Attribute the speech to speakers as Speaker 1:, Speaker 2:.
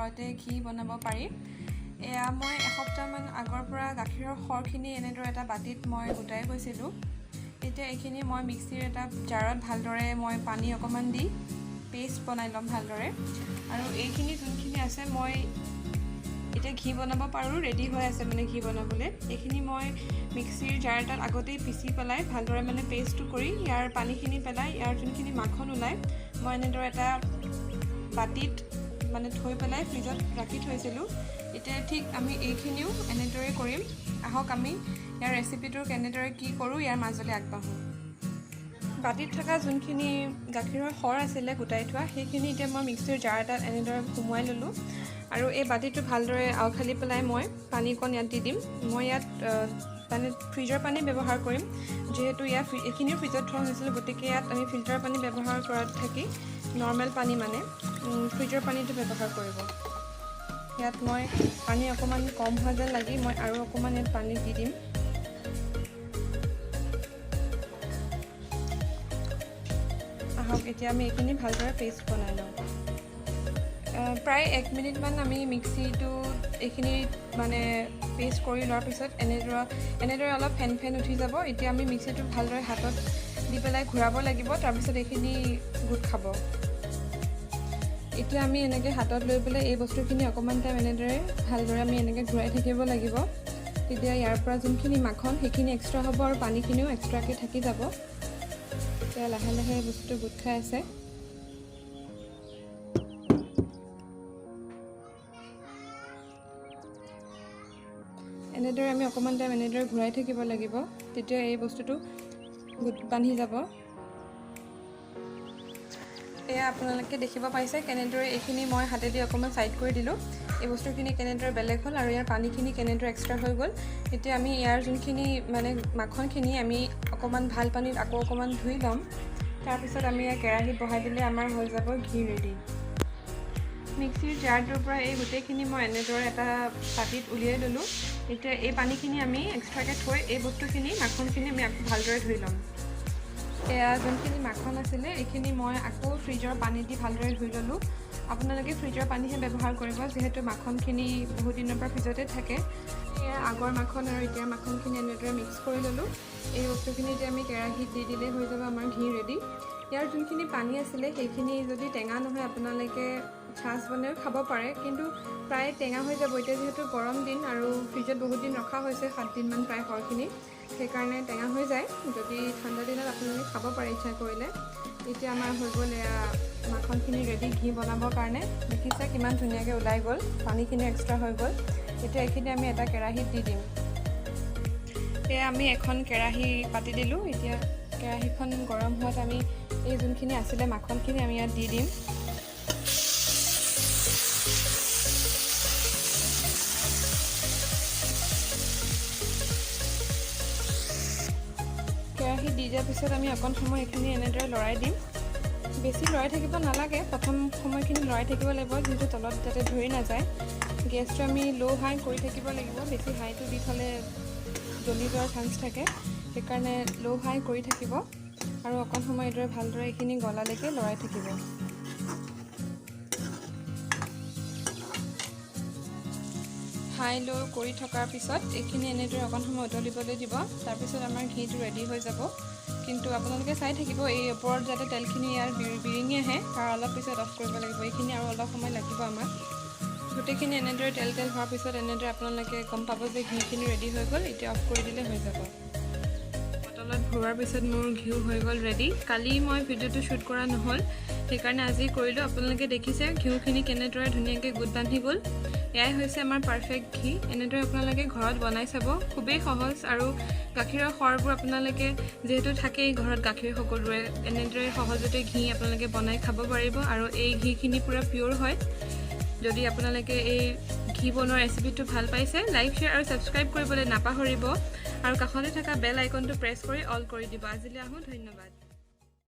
Speaker 1: ঘৰতে ঘি বনাব পাৰি। এয়া মই এসপ্তাহমান আগৰ পৰা গাখীৰৰ সৰখিনি এনেদৰে এটা বাতিত মই গোটাই গৈছিলোঁ। এতিয়া এইখিনি মই মিক্সিৰ এটা জাৰত ভালদৰে মই পানী অকণমান দি পেষ্ট বনাই ল'ম ভালদৰে। আৰু এইখিনি যোনখিনি আছে মই এতিয়া ঘি বনাব পাৰোঁ, ৰেডি হৈ আছে মানে ঘি বনাবলৈ। এইখিনি মই মিক্সিৰ জাৰ এটাত আগতেই পিচি পেলাই ভালদৰে মানে পেষ্টটো কৰি ইয়াৰ পানীখিনি পেলাই ইয়াৰ যোনখিনি মাখন ওলায় মই এনেদৰে এটা বাতিত মানে থৈ পেলাই ফ্ৰিজত ৰাখি থৈছিলোঁ। এতিয়া ঠিক আমি এইখিনিও এনেদৰে কৰিম। আহক আমি ইয়াৰ ৰেচিপিটোৰ কেনেদৰে কি কৰোঁ ইয়াৰ মাজলৈ আগবাঢ়োঁ। বাতিত থকা যোনখিনি গাখীৰৰ সৰ আছিলে গোটাই থোৱা সেইখিনি এতিয়া মই মিক্সিৰ জাৰ এটাত এনেদৰে সুমুৱাই ল'লোঁ। আৰু এই বাতিটো ভালদৰে আওখালি পেলাই মই পানী অকণ ইয়াত দি দিম। মই ইয়াত মানে ফ্ৰিজৰ পানী ব্যৱহাৰ কৰিম, যিহেতু ইয়াত এইখিনিও ফ্ৰিজত থোৱা হৈছিল, গতিকে ইয়াত আমি ফিল্টাৰ পানী ব্যৱহাৰ কৰাত থাকি নৰ্মেল পানী মানে ফ্ৰিজৰ পানীটো ব্যৱহাৰ কৰিব। ইয়াত মই পানী অকণমান কম হোৱা যেন লাগি মই আৰু অকণমান ইয়াত পানী দি দিম। আহক এতিয়া আমি এইখিনি ভালদৰে পেষ্ট বনাই লওঁ। প্ৰায় 1 মিনিটমান আমি মিক্সিটো এইখিনি মানে পেষ্ট কৰি লোৱাৰ পিছত এনেদৰে অলপ ফেন ফেন উঠি যাব। এতিয়া আমি মিক্সিটো ভালদৰে হাতত দি পেলাই ঘূৰাব লাগিব, তাৰপিছত এইখিনি গোট খাব। এতিয়া আমি এনেকৈ হাতত লৈ পেলাই এই বস্তুখিনি অকণমান টাইম এনেদৰে ভালদৰে আমি এনেকৈ ঘূৰাই থাকিব লাগিব। তেতিয়া ইয়াৰ পৰা যোনখিনি মাখন সেইখিনি এক্সট্ৰা হ'ব আৰু পানীখিনিও এক্সট্ৰাকৈ থাকি যাব। এতিয়া লাহে লাহে বস্তুটো গোট খাই আছে। এনেদৰে আমি অকণমান টাইম এনেদৰে ঘূৰাই থাকিব লাগিব, তেতিয়া এই বস্তুটো গোট বান্ধি যাব। এয়া আপোনালোকে দেখিব পাইছে কেনেদৰে এইখিনি মই হাতেদি অকণমান ছাইড কৰি দিলোঁ। এই বস্তুখিনি কেনেদৰে বেলেগ হ'ল আৰু ইয়াৰ পানীখিনি কেনেদৰে এক্সট্ৰা হৈ গ'ল। এতিয়া আমি ইয়াৰ যোনখিনি মানে মাখনখিনি আমি অকণমান ভাল পানীত আকৌ অকণমান ধুই ল'ম। তাৰপিছত আমি ইয়াৰ কেৰাহীত বহাই দিলে আমাৰ হৈ যাব ঘি ৰেডি। মিক্সিৰ জাৰটোৰ পৰা এই গোটেইখিনি মই এনেদৰে এটা পাতিত উলিয়াই ল'লোঁ। এতিয়া এই পানীখিনি আমি এক্সট্ৰাকৈ থৈ এই বস্তুখিনি মাখনখিনি আমি আকৌ ভালদৰে ধুই ল'ম। এয়া যোনখিনি মাখন আছিলে এইখিনি মই আকৌ ফ্ৰিজৰ পানী দি ভালদৰে ধুই ল'লোঁ। আপোনালোকে ফ্ৰিজৰ পানীহে ব্যৱহাৰ কৰিব, যিহেতু মাখনখিনি বহুত দিনৰ পৰা ফ্ৰিজতে থাকে। এয়া আগৰ মাখন আৰু এতিয়াৰ মাখনখিনি এনেদৰে মিক্স কৰি ল'লোঁ। এই বস্তুখিনি এতিয়া আমি কেৰাহীত দি দিলে হৈ যাব আমাৰ ঘি ৰেডি। ইয়াৰ যোনখিনি পানী আছিলে সেইখিনি যদি টেঙা নহয় আপোনালোকে ছাঁচ বনাইও খাব পাৰে, কিন্তু প্ৰায় টেঙা হৈ যাব। এতিয়া যিহেতু গৰম দিন আৰু ফ্ৰিজত বহুত দিন ৰখা হৈছে 7 দিনমান প্ৰায় সৰখিনি, সেইকাৰণে টেঙা হৈ যায়। যদি ঠাণ্ডা দিনত আপোনালোকে খাব পাৰে ইচ্ছা কৰিলে। এতিয়া আমাৰ হৈ গ'ল এয়া মাখনখিনি ৰেডি ঘি বনাবৰ কাৰণে। দেখিছে কিমান ধুনীয়াকৈ ওলাই গ'ল, পানীখিনি এক্সট্ৰা হৈ গ'ল। এতিয়া এইখিনি আমি এটা কেৰাহীত দি দিম। এয়া আমি এখন কেৰাহী পাতি দিলোঁ। এতিয়া কেৰাহীখন গৰম হোৱাত আমি এই যোনখিনি আছিলে মাখনখিনি আমি ইয়াত দি দিম। কেৰাহীত দি দিয়াৰ পিছত আমি অকণ সময় এইখিনি এনেদৰে লৰাই দিম। বেছি লৰাই থাকিব নালাগে, প্ৰথম সময়খিনি লৰাই থাকিব লাগিব, যিহেতু তলত যাতে ধৰি নাযায়। গেছটো আমি ল' হাই কৰি থাকিব লাগিব, বেছি হাইটো দি থ'লে জ্বলি যোৱাৰ চান্স থাকে। সেইকাৰণে ল' হাই কৰি থাকিব আৰু অকণ সময় এইদৰে ভালদৰে এইখিনি গলালৈকে লৰাই থাকিব। হাই ল' কৰি থকাৰ পিছত এইখিনি এনেদৰে অকণ সময় উতলিবলৈ দিব। তাৰপিছত আমাৰ ঘিটো ৰেডি হৈ যাব। কিন্তু আপোনালোকে চাই থাকিব এই ওপৰত যাতে তেলখিনি ইয়াৰ বিৰিঙি আহে, তাৰ অলপ পিছত অফ কৰিব লাগিব। এইখিনি আৰু অলপ সময় লাগিব আমাক। গোটেইখিনি এনেদৰে তেল হোৱাৰ পিছত এনেদৰে আপোনালোকে গম পাব যে ঘিখিনি ৰেডি হৈ গ'ল। এতিয়া অফ কৰি দিলে হৈ যাব। বটলত ভৰোৱাৰ পিছত মোৰ ঘিউ হৈ গ'ল ৰেডি। কালি মই ভিডিঅ'টো শ্বুট কৰা নহ'ল, সেইকাৰণে আজি কৰিলোঁ। আপোনালোকে দেখিছে ঘিউখিনি কেনেদৰে ধুনীয়াকৈ গোট বান্ধি গ'ল। এয়াই হৈছে আমাৰ পাৰফেক্ট ঘি। এনেদৰে আপোনালোকে ঘৰত বনাই চাব, খুবেই সহজ। আৰু গাখীৰৰ সৰবোৰ আপোনালোকে যিহেতু থাকেই ঘৰত গাখীৰ সকলোৰে, এনেদৰে সহজতে ঘি আপোনালোকে বনাই খাব পাৰিব। আৰু এই ঘিখিনি পূৰা পিয়'ৰ হয়। যদি আপোনালোকে এই ঘি বনোৱা ৰেচিপিটো ভাল পাইছে, লাইক, শ্বেয়াৰ আৰু ছাবস্ক্ৰাইব কৰিবলৈ নাপাহৰিব। আৰু কাষতে থকা বেল আইকনটো প্ৰেছ কৰি অল কৰি দিব। আজিলৈ আহোঁ, ধন্যবাদ।